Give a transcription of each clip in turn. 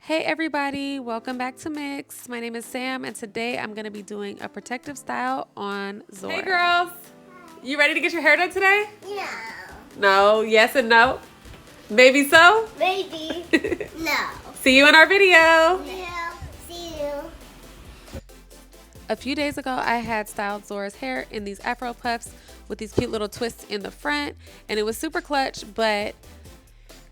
Hey everybody, welcome back to Mix. My name is Sam and today I'm going to be doing a protective style on Zora. Hey girls, you ready to get your hair done today? No. No, yes and no. Maybe so? Maybe. No. See you in our video. Yeah. See you. A few days ago I had styled Zora's hair in these afro puffs with these cute little twists in the front and it was super clutch, but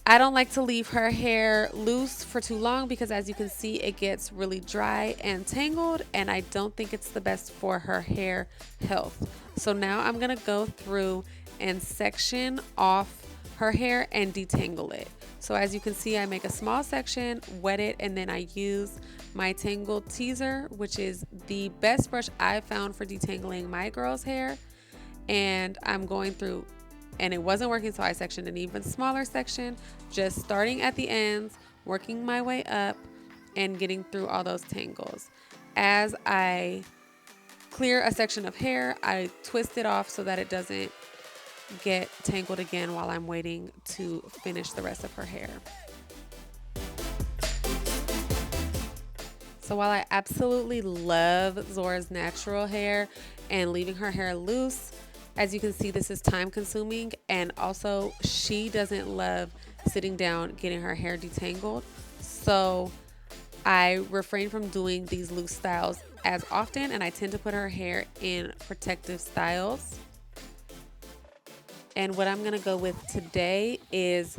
I don't like to leave her hair loose for too long because as you can see it gets really dry and tangled and I don't think it's the best for her hair health. So now I'm going to go through and section off her hair and detangle it. So as you can see I make a small section, wet it, and then I use my Tangle Teaser, which is the best brush I've found for detangling my girl's hair. And I'm going through and it wasn't working, so I sectioned an even smaller section, just starting at the ends, working my way up and getting through all those tangles. As I clear a section of hair, I twist it off so that it doesn't get tangled again while I'm waiting to finish the rest of her hair. So while I absolutely love Zora's natural hair and leaving her hair loose, as you can see, this is time consuming, and also she doesn't love sitting down getting her hair detangled. So I refrain from doing these loose styles as often, and I tend to put her hair in protective styles. And what I'm gonna go with today is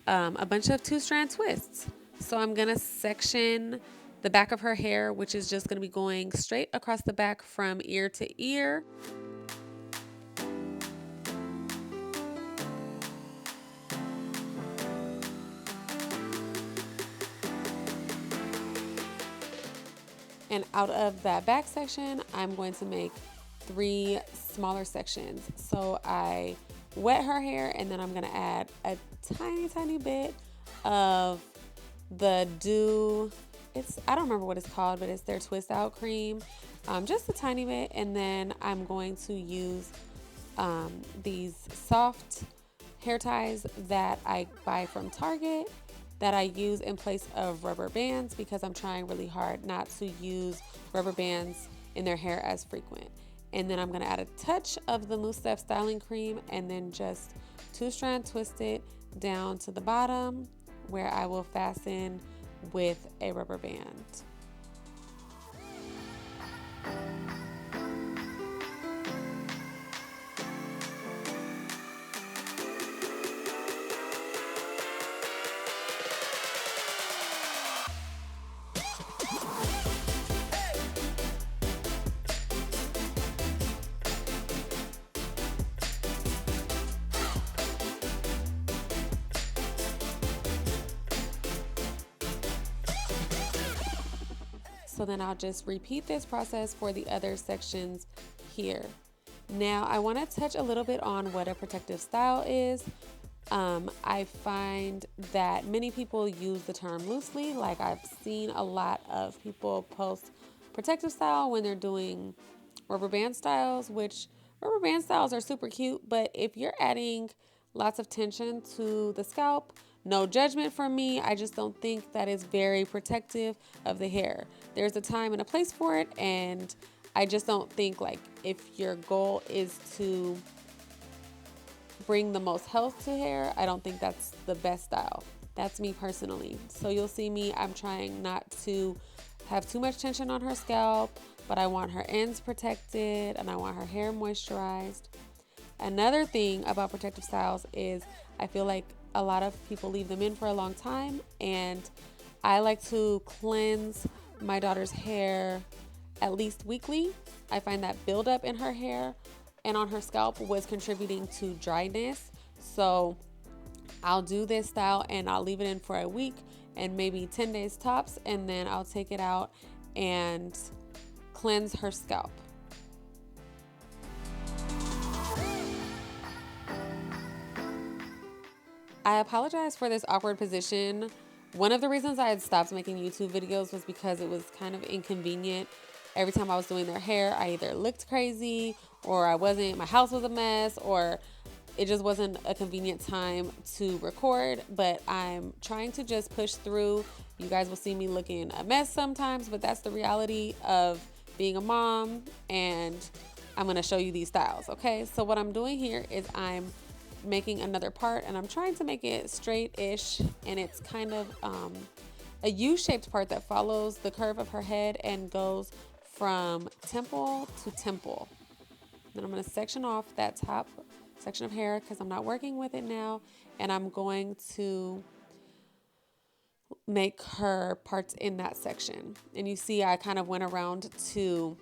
a bunch of 2-strand twists. So I'm gonna section the back of her hair, which is just gonna be going straight across the back from ear to ear. And out of that back section, I'm going to make 3 smaller sections. So I wet her hair and then I'm gonna add a tiny bit of the I don't remember what it's called, but it's their twist out cream. Just a tiny bit. And then I'm going to use these soft hair ties that I buy from Target, that I use in place of rubber bands because I'm trying really hard not to use rubber bands in their hair as frequent. And then I'm gonna add a touch of the Mousse Steph styling cream and then just 2-strand twist it down to the bottom where I will fasten with a rubber band. So then I'll just repeat this process for the other sections here. Now I want to touch a little bit on what a protective style is. I find that many people use the term loosely. Like I've seen a lot of people post protective style when they're doing rubber band styles, which rubber band styles are super cute, but if you're adding lots of tension to the scalp, no judgment from me, I just don't think that is very protective of the hair. There's a time and a place for it, and I just don't think, like, if your goal is to bring the most health to hair, I don't think that's the best style. That's me personally. So you'll see me, I'm trying not to have too much tension on her scalp, but I want her ends protected and I want her hair moisturized. Another thing about protective styles is I feel like a lot of people leave them in for a long time, and I like to cleanse my daughter's hair at least weekly. I find that buildup in her hair and on her scalp was contributing to dryness. So I'll do this style and I'll leave it in for a week and maybe 10 days tops, and then I'll take it out and cleanse her scalp. I apologize for this awkward position. One of the reasons I had stopped making YouTube videos was because it was kind of inconvenient. Every time I was doing their hair, I either looked crazy or I wasn't, my house was a mess, or it just wasn't a convenient time to record. But I'm trying to just push through You guys will see me looking a mess sometimes, but that's the reality of being a mom, and I'm gonna show you these styles, okay? So what I'm doing here is I'm making another part, and I'm trying to make it straight-ish, and it's kind of a U-shaped part that follows the curve of her head and goes from temple to temple. Then I'm gonna section off that top section of hair because I'm not working with it now, and I'm going to make her parts in that section. And you see I kind of went around to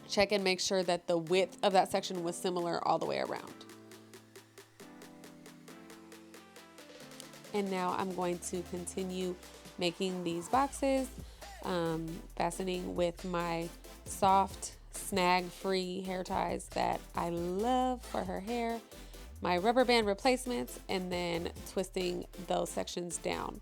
check and make sure that the width of that section was similar all the way around. And now I'm going to continue making these boxes, fastening with my soft snag-free hair ties that I love for her hair, my rubber band replacements, and then twisting those sections down.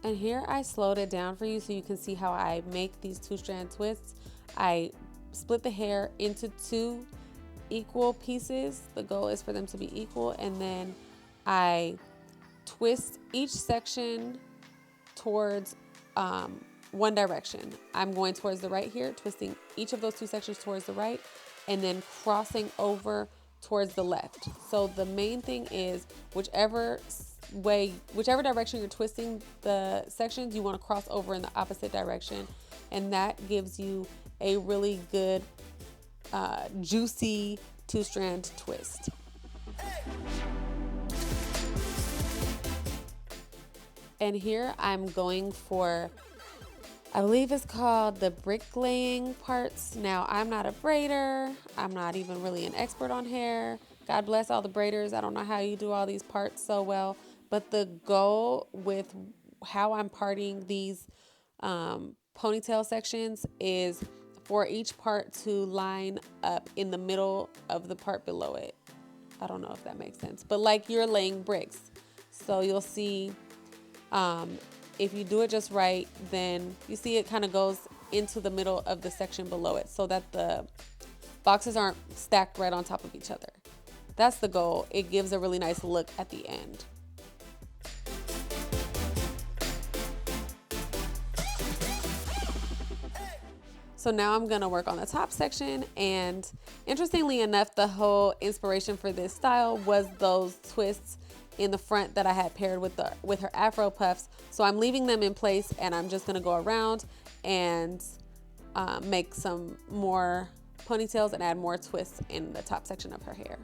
And here I slowed it down for you so you can see how I make these 2-strand twists. I split the hair into 2 equal pieces. The goal is for them to be equal, and then I twist each section towards one direction. I'm going towards the right here, twisting each of those 2 sections towards the right, and then crossing over towards the left. So the main thing is whichever direction you're twisting the sections, you want to cross over in the opposite direction, and that gives you a really good juicy 2-strand twist. And here I'm going for, I believe it's called the bricklaying parts. Now, I'm not a braider. I'm not even really an expert on hair. God bless all the braiders. I don't know how you do all these parts so well. But the goal with how I'm parting these ponytail sections is for each part to line up in the middle of the part below it. I don't know if that makes sense. But like you're laying bricks. So you'll see if you do it just right, then you see it kind of goes into the middle of the section below it so that the boxes aren't stacked right on top of each other. That's the goal. It gives a really nice look at the end. So now I'm gonna work on the top section, and interestingly enough, the whole inspiration for this style was those twists in the front that I had paired with her Afro puffs. So I'm leaving them in place, and I'm just gonna go around and make some more ponytails and add more twists in the top section of her hair.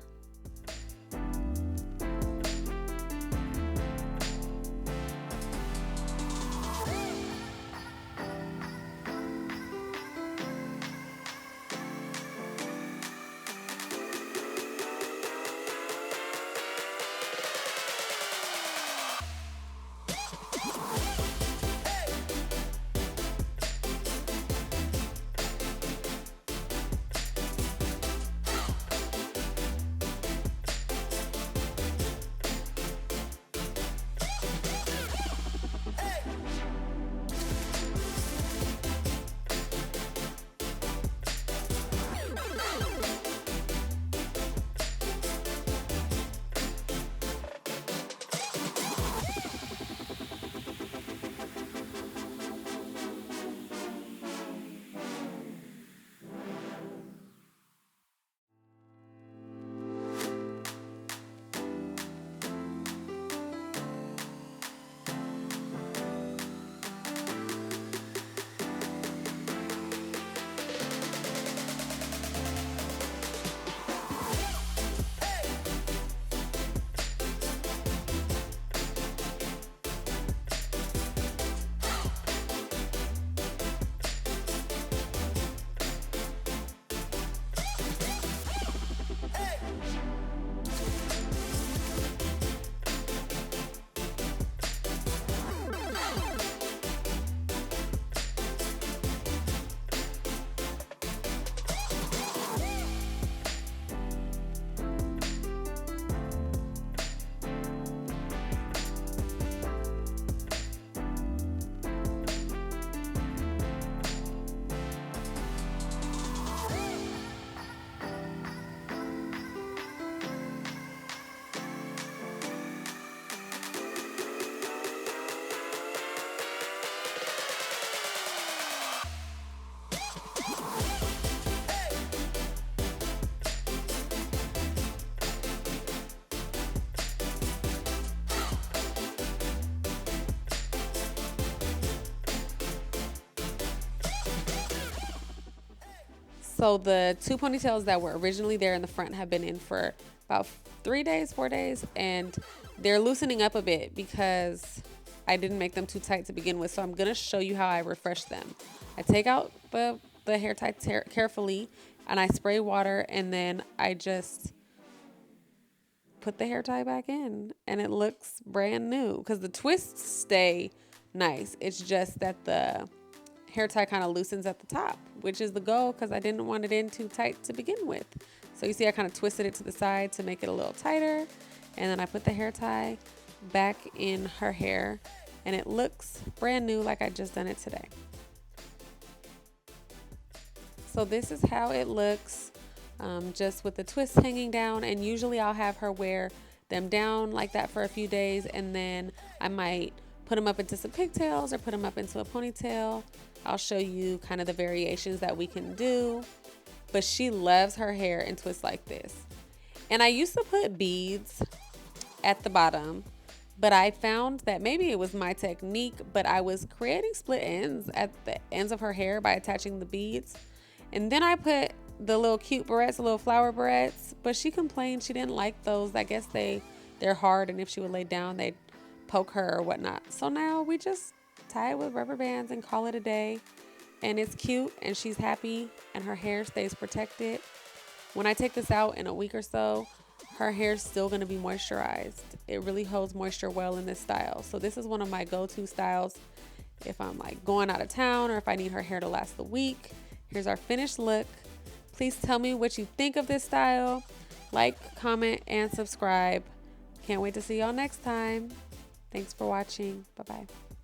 So the 2 ponytails that were originally there in the front have been in for about 3 days, 4 days, and they're loosening up a bit because I didn't make them too tight to begin with. So I'm gonna show you how I refresh them. I take out the hair tie carefully, and I spray water, and then I just put the hair tie back in, and it looks brand new because the twists stay nice. It's just that the hair tie kind of loosens at the top, which is the goal because I didn't want it in too tight to begin with. So you see I kind of twisted it to the side to make it a little tighter, and then I put the hair tie back in her hair, and it looks brand new like I just done it today. So this is how it looks, just with the twists hanging down, and usually I'll have her wear them down like that for a few days, and then I might put them up into some pigtails or put them up into a ponytail. I'll show you kind of the variations that we can do, but she loves her hair in twists like this. And I used to put beads at the bottom, but I found that maybe it was my technique, but I was creating split ends at the ends of her hair by attaching the beads. And then I put the little cute barrettes, the little flower barrettes, but she complained she didn't like those. I guess they're hard, and if she would lay down, they'd poke her or whatnot. So now we just tie it with rubber bands and call it a day. And it's cute, and she's happy, and her hair stays protected. When I take this out in a week or so, her hair's still going to be moisturized. It really holds moisture well in this style. So this is one of my go-to styles if I'm like going out of town or if I need her hair to last the week. Here's our finished look. Please tell me what you think of this style. Like, comment, and subscribe. Can't wait to see y'all next time. Thanks for watching. Bye-bye.